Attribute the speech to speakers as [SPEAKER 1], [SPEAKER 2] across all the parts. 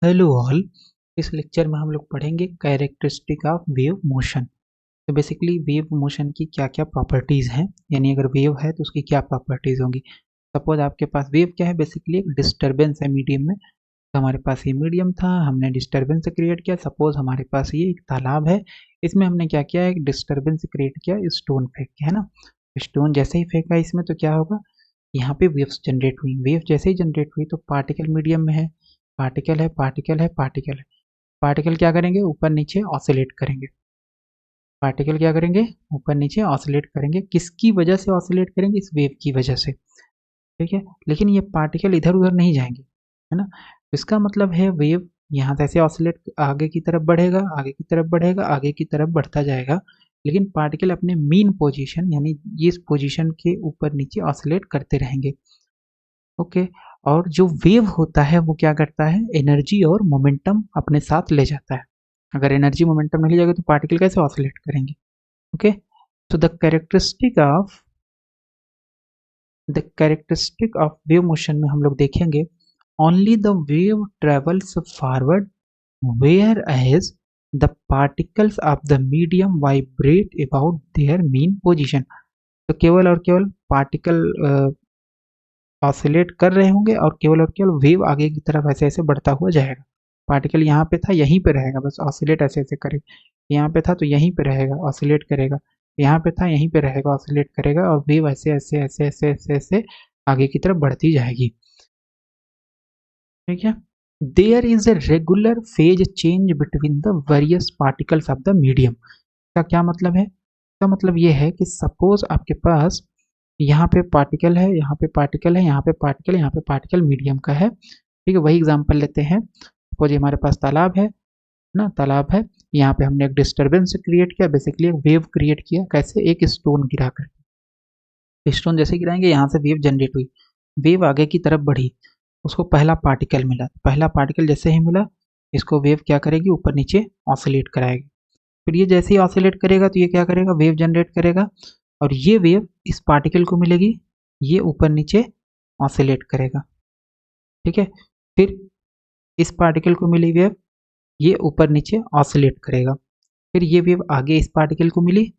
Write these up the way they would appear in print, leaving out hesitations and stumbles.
[SPEAKER 1] Hello all. इस lecture में हम लोग पढ़ेंगे कैरेक्टरिस्टिक ऑफ वेव मोशन। तो बेसिकली वेव मोशन की क्या क्या प्रॉपर्टीज़ हैं, यानी अगर वेव है तो उसकी क्या प्रॉपर्टीज़ होंगी। सपोज आपके पास वेव क्या है, बेसिकली एक डिस्टर्बेंस है मीडियम में। तो हमारे पास ये मीडियम था, हमने डिस्टर्बेंस क्रिएट किया। सपोज हमारे पास ये एक तालाब है, इसमें हमने क्या किया, एक डिस्टर्बेंस क्रिएट किया, स्टोन फेंक के, है ना। स्टोन जैसे ही फेंका इसमें तो क्या होगा, यहाँ पे वेव्स जनरेट हुई। वेव जैसे ही जनरेट हुई तो पार्टिकल मीडियम में है, पार्टिकल है, पार्टिकल है, पार्टिकल है। पार्टिकल क्या करेंगे, ऊपर नीचे ऑसिलेट करेंगे। पार्टिकल क्या करेंगे, ऊपर नीचे ऑसिलेट करेंगे। किसकी वजह से ऑसिलेट करेंगे, इस वेव की वजह से। ठीक है, लेकिन ये पार्टिकल इधर उधर नहीं जाएंगे, है ना। इसका मतलब है वेव यहाँ से ऐसे ऑसिलेट आगे की तरफ बढ़ेगा, आगे की तरफ बढ़ेगा, आगे की तरफ बढ़ता जाएगा, लेकिन पार्टिकल अपने मीन पोजीशन यानी इस पोजीशन के ऊपर नीचे ऑसिलेट करते रहेंगे। ओके। और जो वेव होता है वो क्या करता है, एनर्जी और मोमेंटम अपने साथ ले जाता है। अगर एनर्जी मोमेंटम नहीं ले जाएगा तो पार्टिकल कैसे ऑसिलेट करेंगे। ओके। तो the characteristic of wave motion में हम लोग देखेंगे, only the wave travels forward whereas the particles of the medium vibrate about their mean position. तो केवल और केवल पार्टिकल ऑसिलेट कर रहे होंगे और केवल वेव आगे की तरफ ऐसे ऐसे बढ़ता हुआ जाएगा। पार्टिकल यहाँ पे था, यहीं पे रहेगा, बस ऑसिलेट ऐसे ऐसे करेगा। यहाँ पे था तो यहीं पे रहेगा, ऑसिलेट करेगा। यहाँ पे था, यहीं पे रहेगा, ऑसिलेट करेगा, और वेव ऐसे ऐसे ऐसे ऐसे ऐसे ऐसे आगे की तरफ बढ़ती जाएगी। ठीक है। There is a regular phase change between the various particles of the medium. का क्या मतलब है, इसका मतलब ये है कि सपोज आपके पास यहाँ पे पार्टिकल है, यहाँ पे पार्टिकल है, यहाँ पे पार्टिकल, यहाँ पे पार्टिकल मीडियम का है। ठीक है, वही एग्जांपल लेते हैं। सपोज हमारे पास तालाब है ना, तालाब है, यहाँ पे हमने एक डिस्टर्बेंस क्रिएट किया, बेसिकली एक वेव क्रिएट किया। कैसे, एक स्टोन गिरा कर। स्टोन जैसे गिराएंगे यहाँ से वेव जनरेट हुई, वेव आगे की तरफ बढ़ी, उसको पहला पार्टिकल मिला। पहला पार्टिकल जैसे ही मिला, इसको वेव क्या करेगी, ऊपर नीचे ऑसिलेट कराएगी। फिर ये जैसे ही ऑसिलेट करेगा तो ये क्या करेगा, वेव जनरेट करेगा, और ये वेव इस पार्टिकल को मिलेगी, ये ऊपर नीचे ऑसिलेट करेगा। ठीक है। फिर इस पार्टिकल को मिली वेव, ये ऊपर नीचे ऑसिलेट करेगा। फिर ये वेव आगे इस पार्टिकल को मिली,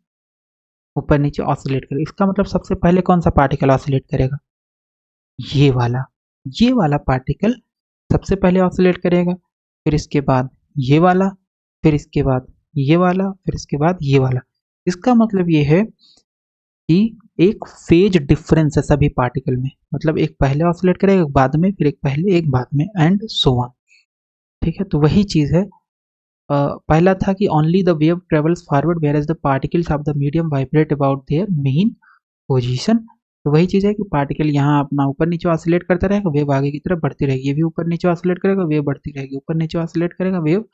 [SPEAKER 1] ऊपर नीचे ऑसिलेट करेगा। इसका मतलब सबसे पहले कौन सा पार्टिकल ऑसिलेट करेगा, ये वाला। ये वाला पार्टिकल सबसे पहले ऑसिलेट करेगा, फिर इसके बाद ये वाला, फिर इसके बाद ये वाला, फिर इसके बाद ये वाला। इसका मतलब ये है कि एक फेज डिफरेंस है सभी पार्टिकल में, मतलब एक पहले ऑसिलेट करेगा, एक बाद में, फिर एक पहले एक बाद में, एंड सो ऑन। ठीक है, तो वही चीज है। पहला था कि only the wave travels forward whereas the particles of the medium vibrate about their mean position. तो वही चीज़ है कि पार्टिकल यहाँ अपना ऊपर नीचे ऑसिलेट करता रहेगा, वेव आगे की तरफ बढ़ती रहेगी। ये भी ऊपर नीचे ऑसिलेट करेगा, वेव बढ़ती रहेगी, ऊपर नीचे ऑसिलेट करेगा, वेव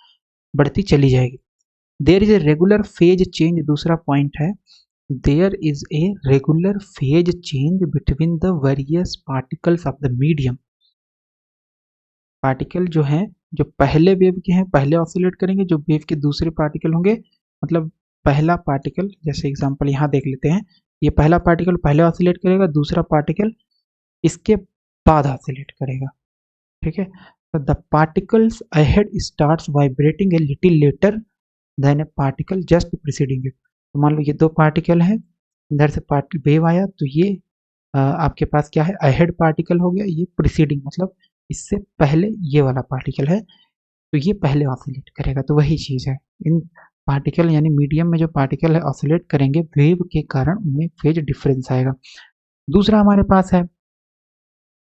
[SPEAKER 1] बढ़ती चली जाएगी। There is a regular phase change, दूसरा पॉइंट है, there is a regular phase change between the various particles of the medium. Particle जो हैं, जो पहले वेव के हैं, पहले ऑसिलेट करेंगे, जो वेव के दूसरे पार्टिकल होंगे, मतलब पहला पार्टिकल, जैसे एग्जांपल यहाँ देख लेते हैं, ये पहला पार्टिकल पहले ऑसिलेट करेगा, दूसरा पार्टिकल इसके बाद ऑसिलेट करेगा। ठीक है, तो the particles ahead starts vibrating a little later than a particle just preceding it. तो मान लो ये दो पार्टिकल है, इधर से वेव आया, तो ये आपके पास क्या है, अहेड पार्टिकल हो गया, ये प्रीसीडिंग मतलब इससे पहले ये वाला पार्टिकल है, तो ये पहले ऑसिलेट करेगा। तो वही चीज़ है, इन पार्टिकल यानी मीडियम में जो पार्टिकल है ऑसिलेट करेंगे, वेव के कारण उनमें फेज डिफरेंस आएगा। दूसरा हमारे पास है,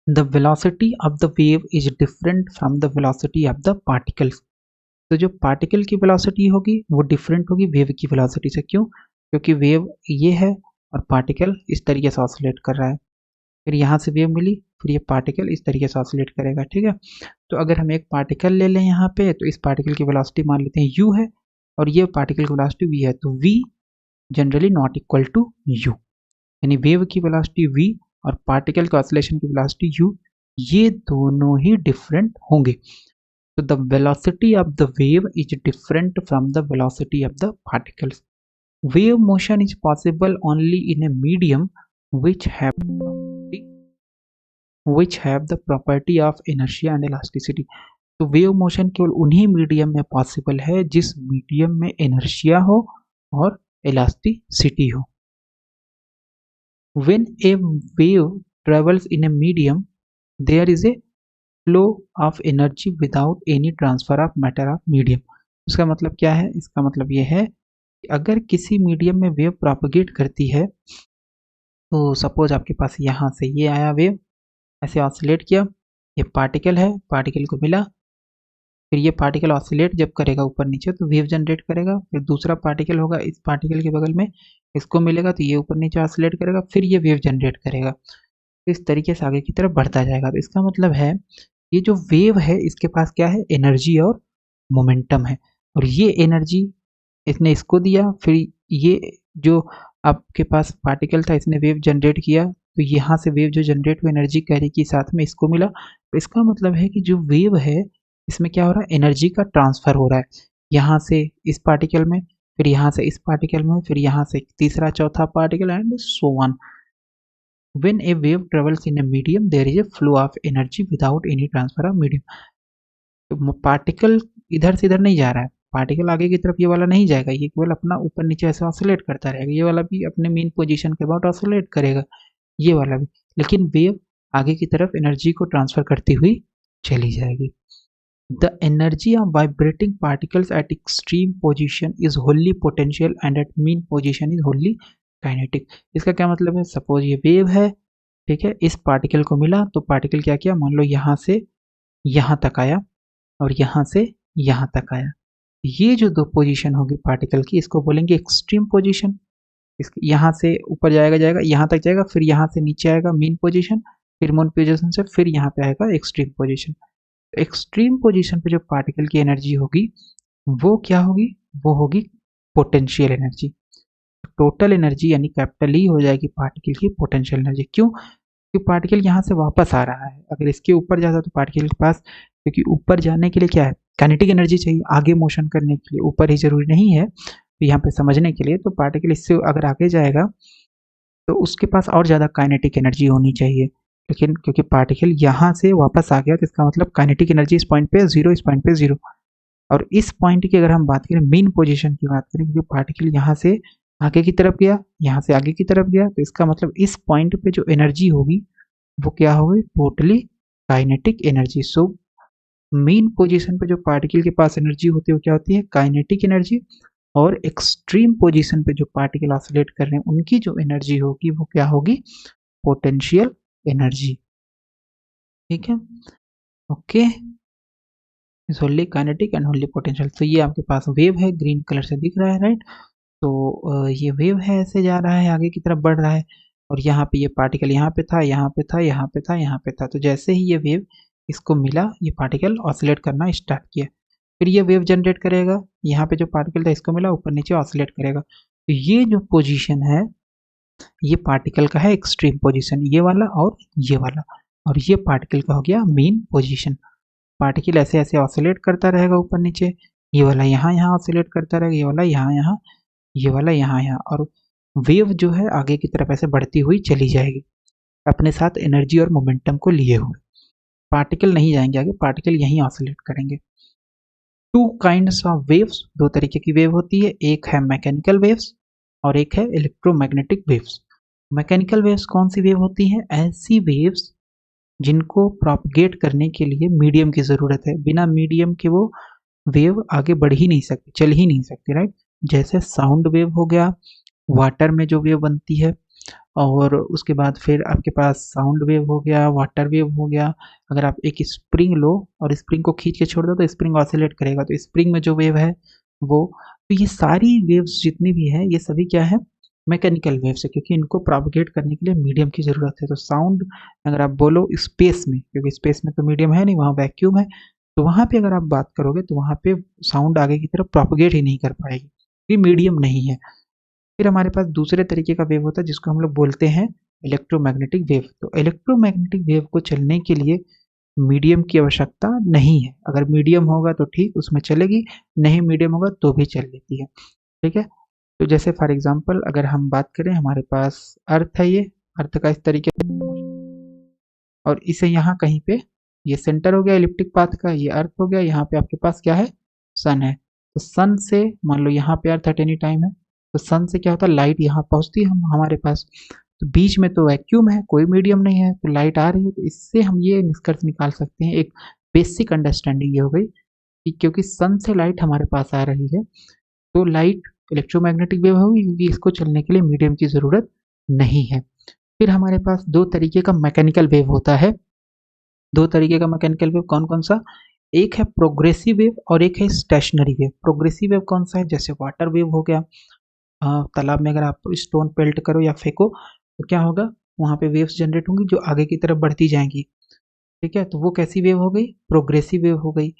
[SPEAKER 1] the velocity of the wave is different from the velocity of the particles. तो जो पार्टिकल की वेलोसिटी होगी वो डिफरेंट होगी वेव की वेलोसिटी से। क्यों, क्योंकि वेव ये है और पार्टिकल इस तरीके से ऑसिलेट कर रहा है। फिर यहाँ से वेव मिली, फिर ये पार्टिकल इस तरीके से ऑसिलेट करेगा। ठीक है, तो अगर हम एक पार्टिकल ले लें यहाँ पे, तो इस पार्टिकल की वेलोसिटी मान लेते हैं u है, और ये पार्टिकल की वेलोसिटी v है, तो v generally not equal to u, यानी वेव की वेलोसिटी v और पार्टिकल का ऑसिलेशन की वेलोसिटी u, ये दोनों ही डिफरेंट होंगे। तो the velocity of the wave is different from the velocity of the particles. Wave motion is possible only in a medium which have the property of inertia and elasticity. तो wave motion केवल उन्हीं medium में possible है जिस medium में inertia हो और elasticity हो। When a wave travels in a medium, there is a flow of energy without any transfer of matter of medium। इसका मतलब क्या है? इसका मतलब ये है कि अगर किसी मीडियम में वेव प्रोपगेट करती है, तो सपोज आपके पास यहाँ से ये आया वेव, ऐसे ऑसिलेट किया, ये पार्टिकल है, पार्टिकल को मिला, फिर ये पार्टिकल ऑसिलेट जब करेगा ऊपर नीचे तो वेव जनरेट करेगा, फिर दूसरा पार्टिकल होगा इस पार्टिकल के बगल में, इसको मिलेगा तो ये ऊपर नीचे ऑसिलेट करेगा, फिर ये वेव जनरेट करेगा, तो इस तरीके से आगे की तरफ बढ़ता जाएगा। तो इसका मतलब है ये जो वेव है इसके पास क्या है? एनर्जी और मोमेंटम है, और ये एनर्जी इसने इसको दिया, फिर ये जो आपके पास पार्टिकल था इसने वेव जनरेट किया, तो यहाँ से वेव जो जनरेट हुई एनर्जी कैरी की साथ में इसको मिला। तो इसका मतलब है कि जो वेव है इसमें क्या हो रहा है? एनर्जी का ट्रांसफर हो रहा है, यहाँ से इस पार्टिकल में, फिर यहाँ से इस पार्टिकल में, फिर यहाँ से तीसरा चौथा particle and so on. When a wave travels in a medium, there is a flow of energy without any transfer of medium। तो पार्टिकल इधर से इधर नहीं जा रहा है, पार्टिकल आगे की तरफ ये वाला नहीं जाएगा, ये केवल अपना ऊपर नीचे ऐसे ऑसिलेट करता रहेगा, ये वाला भी अपने मेन पोजीशन के अबाउट ऑसिलेट करेगा, ये वाला भी, लेकिन वेव आगे की तरफ एनर्जी को ट्रांसफर करती हुई चली जाएगी। The energy of vibrating particles at extreme position is wholly potential and at mean position is wholly kinetic। इसका क्या मतलब है? सपोज ये वेव है, ठीक है, इस पार्टिकल को मिला तो पार्टिकल क्या किया, मान लो यहाँ से यहाँ तक आया और यहाँ से यहाँ तक आया, ये जो दो पोजीशन होगी पार्टिकल की इसको बोलेंगे एक्सट्रीम पोजीशन। यहाँ से ऊपर जाएगा जाएगा यहाँ तक जाएगा, फिर यहाँ से नीचे आएगा मीन पोजीशन, फिर मीन पोजीशन से फिर यहाँ पे आएगा एक्सट्रीम पोजीशन। एक्सट्रीम पोजीशन पे जो पार्टिकल की एनर्जी होगी वो क्या होगी? वो होगी पोटेंशियल एनर्जी। टोटल एनर्जी यानी कैपिटल ई हो जाएगी पार्टिकल की पोटेंशियल एनर्जी। क्यों? क्योंकि पार्टिकल यहाँ से वापस आ रहा है, अगर इसके ऊपर जाता तो पार्टिकल के पास, क्योंकि ऊपर जाने के लिए क्या है? काइनेटिक एनर्जी चाहिए, आगे मोशन करने के लिए ऊपर ही जरूरी नहीं है, तो यहाँ पे समझने के लिए, तो पार्टिकल इससे अगर आगे जाएगा तो उसके पास और ज़्यादा काइनेटिक एनर्जी होनी चाहिए, लेकिन क्योंकि पार्टिकल यहाँ से वापस आ गया तो इसका मतलब काइनेटिक एनर्जी इस पॉइंट पे जीरो, इस पॉइंट पे जीरो। और इस पॉइंट की अगर हम बात करें, मेन पोजीशन की बात करें, क्योंकि पार्टिकल यहाँ से आगे की तरफ गया, यहाँ से आगे की तरफ गया, तो इसका मतलब इस पॉइंट पे जो एनर्जी होगी वो क्या होगी? Totally kinetic energy. So main position पे जो पार्टिकल के पास एनर्जी होती है वो क्या होती है? Kinetic energy. और एक्सट्रीम पोजीशन पे जो पार्टिकल ऑसिलेट कर रहे हैं उनकी जो एनर्जी होगी वो क्या होगी? Potential energy. ठीक है, okay, is only kinetic and only potential. तो ये आपके पास वेव है, ग्रीन कलर से दिख रहा है, राइट? तो ये वेव है, ऐसे जा रहा है, आगे की तरफ बढ़ रहा है, और यहाँ पे ये पार्टिकल यहाँ पे था, यहाँ पे था, यहाँ पे था, यहाँ पे था, तो जैसे ही ये वेव इसको मिला ये पार्टिकल ऑसिलेट करना स्टार्ट किया, फिर ये वेव जनरेट करेगा, यहाँ पे जो पार्टिकल था इसको मिला, ऊपर नीचे ऑसिलेट करेगा। तो ये जो पोजीशन है ये पार्टिकल का है एक्सट्रीम पोजीशन, ये वाला और ये वाला, और ये पार्टिकल का हो गया मेन पोजीशन। पार्टिकल ऐसे ऐसे ऑसिलेट करता रहेगा ऊपर नीचे, ये वाला यहाँ यहाँ ऑसिलेट करता रहेगा, ये वाला यहाँ यहाँ, ये वाला यहाँ यहाँ, और वेव जो है आगे की तरफ ऐसे बढ़ती हुई चली जाएगी अपने साथ एनर्जी और मोमेंटम को लिए हुए। पार्टिकल नहीं जाएंगे आगे, पार्टिकल यहीं ऑसिलेट करेंगे। टू काइंड्स ऑफ वेव्स, दो तरीके की वेव होती है, एक है मैकेनिकल वेव्स और एक है इलेक्ट्रोमैग्नेटिक वेव्स। मैकेनिकल वेव्स कौन सी वेव होती है? ऐसी वेव्स जिनको प्रोपगेट करने के लिए मीडियम की ज़रूरत है, बिना मीडियम के वो वेव आगे बढ़ ही नहीं सकती, चल ही नहीं सकती, राइट? जैसे साउंड वेव हो गया, वाटर में जो वेव बनती है, और उसके बाद फिर आपके पास साउंड वेव हो गया, वाटर वेव हो गया। अगर आप एक स्प्रिंग लो और स्प्रिंग को खींच के छोड़ दो तो स्प्रिंग ऑसिलेट करेगा, तो स्प्रिंग में जो वेव है वो, तो ये सारी वेव्स जितनी भी है ये सभी क्या है? मैकेनिकल वेव्स है, क्योंकि इनको प्रोपगेट करने के लिए मीडियम की ज़रूरत है। तो साउंड अगर आप बोलो स्पेस में, क्योंकि स्पेस में तो मीडियम है नहीं, वहाँ वैक्यूम है, तो वहाँ पे अगर आप बात करोगे तो वहाँ पे साउंड आगे की तरफ प्रोपगेट ही नहीं कर पाएगी, ये मीडियम नहीं है। फिर हमारे पास दूसरे तरीके का वेव होता है जिसको हम लोग बोलते हैं इलेक्ट्रोमैग्नेटिक वेव। तो इलेक्ट्रोमैग्नेटिक वेव को चलने के लिए मीडियम की आवश्यकता नहीं है, अगर मीडियम होगा तो ठीक उसमें चलेगी, नहीं मीडियम होगा तो भी चल लेती है। ठीक है, तो जैसे फॉर एग्जांपल अगर हम बात करें, हमारे पास अर्थ है, ये अर्थ का इस तरीके से, और इसे यहाँ कहीं पे ये सेंटर हो गया इलिप्टिक पाथ का, ये अर्थ हो गया, यहाँ पे आपके पास क्या है, सन है। तो सन से मान लो यहाँ पे अर्थ एट एनी टाइम है, तो सन से क्या होता है, लाइट यहाँ पहुँचती है हमारे पास। तो बीच में तो वैक्यूम है, कोई मीडियम नहीं है, तो लाइट आ रही है। तो इससे हम ये निष्कर्ष निकाल सकते हैं, एक बेसिक अंडरस्टैंडिंग ये हो गई कि क्योंकि सन से लाइट हमारे पास आ रही है, तो लाइट इलेक्ट्रोमैग्नेटिक वेव होगी, क्योंकि इसको चलने के लिए मीडियम की ज़रूरत नहीं है। फिर हमारे पास दो तरीके का मैकेनिकल वेव होता है। दो तरीके का मैकेनिकल वेव कौन कौन सा, एक है प्रोग्रेसिव वेव और एक है स्टेशनरी वेव। प्रोग्रेसिव वेव कौन सा है, जैसे वाटर वेव हो गया, तालाब में अगर आप स्टोन पेल्ट करो या फेंको तो क्या होगा, वहाँ पे वेव्स जनरेट होंगी जो आगे की तरफ बढ़ती जाएंगी। ठीक है, तो वो कैसी वेव हो गई, प्रोग्रेसिव वेव हो गई।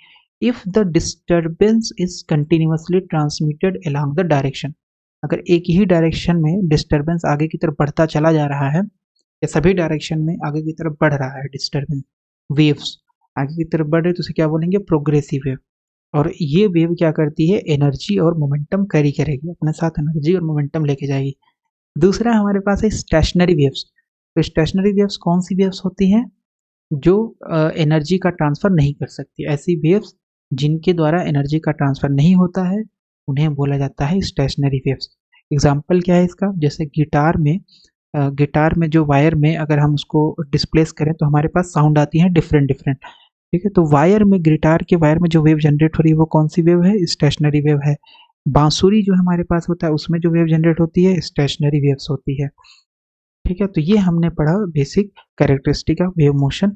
[SPEAKER 1] If the disturbance is continuously transmitted along the direction, अगर एक ही डायरेक्शन में डिस्टर्बेंस आगे की तरफ बढ़ता चला जा रहा है, या सभी डायरेक्शन में आगे की तरफ बढ़ रहा है डिस्टर्बेंस, वेव्स आगे की तरफ बढ़ रहे, तो उसे क्या बोलेंगे, प्रोग्रेसिव वेव। और ये वेव क्या करती है, एनर्जी और मोमेंटम कैरी करेगी, अपने साथ एनर्जी और मोमेंटम लेके जाएगी। दूसरा हमारे पास है स्टेशनरी वेव्स। तो स्टेशनरी वेव्स कौन सी वेव्स होती हैं, जो एनर्जी का ट्रांसफ़र नहीं कर सकती। ऐसी वेव्स जिनके द्वारा एनर्जी का ट्रांसफ़र नहीं होता है, उन्हें बोला जाता है स्टेशनरी वेव्स। एग्जाम्पल क्या है इसका, जैसे गिटार में जो वायर में अगर हम उसको डिस्प्लेस करें तो हमारे पास साउंड आती है डिफरेंट डिफरेंट। ठीक है, तो वायर में, गिटार के वायर में जो वेव जनरेट हो रही है वो कौन सी वेव है, स्टेशनरी वेव है। बांसुरी जो हमारे पास होता है उसमें जो वेव जनरेट होती है स्टेशनरी वेव्स होती है। ठीक है, तो ये हमने पढ़ा basic characteristic of wave motion.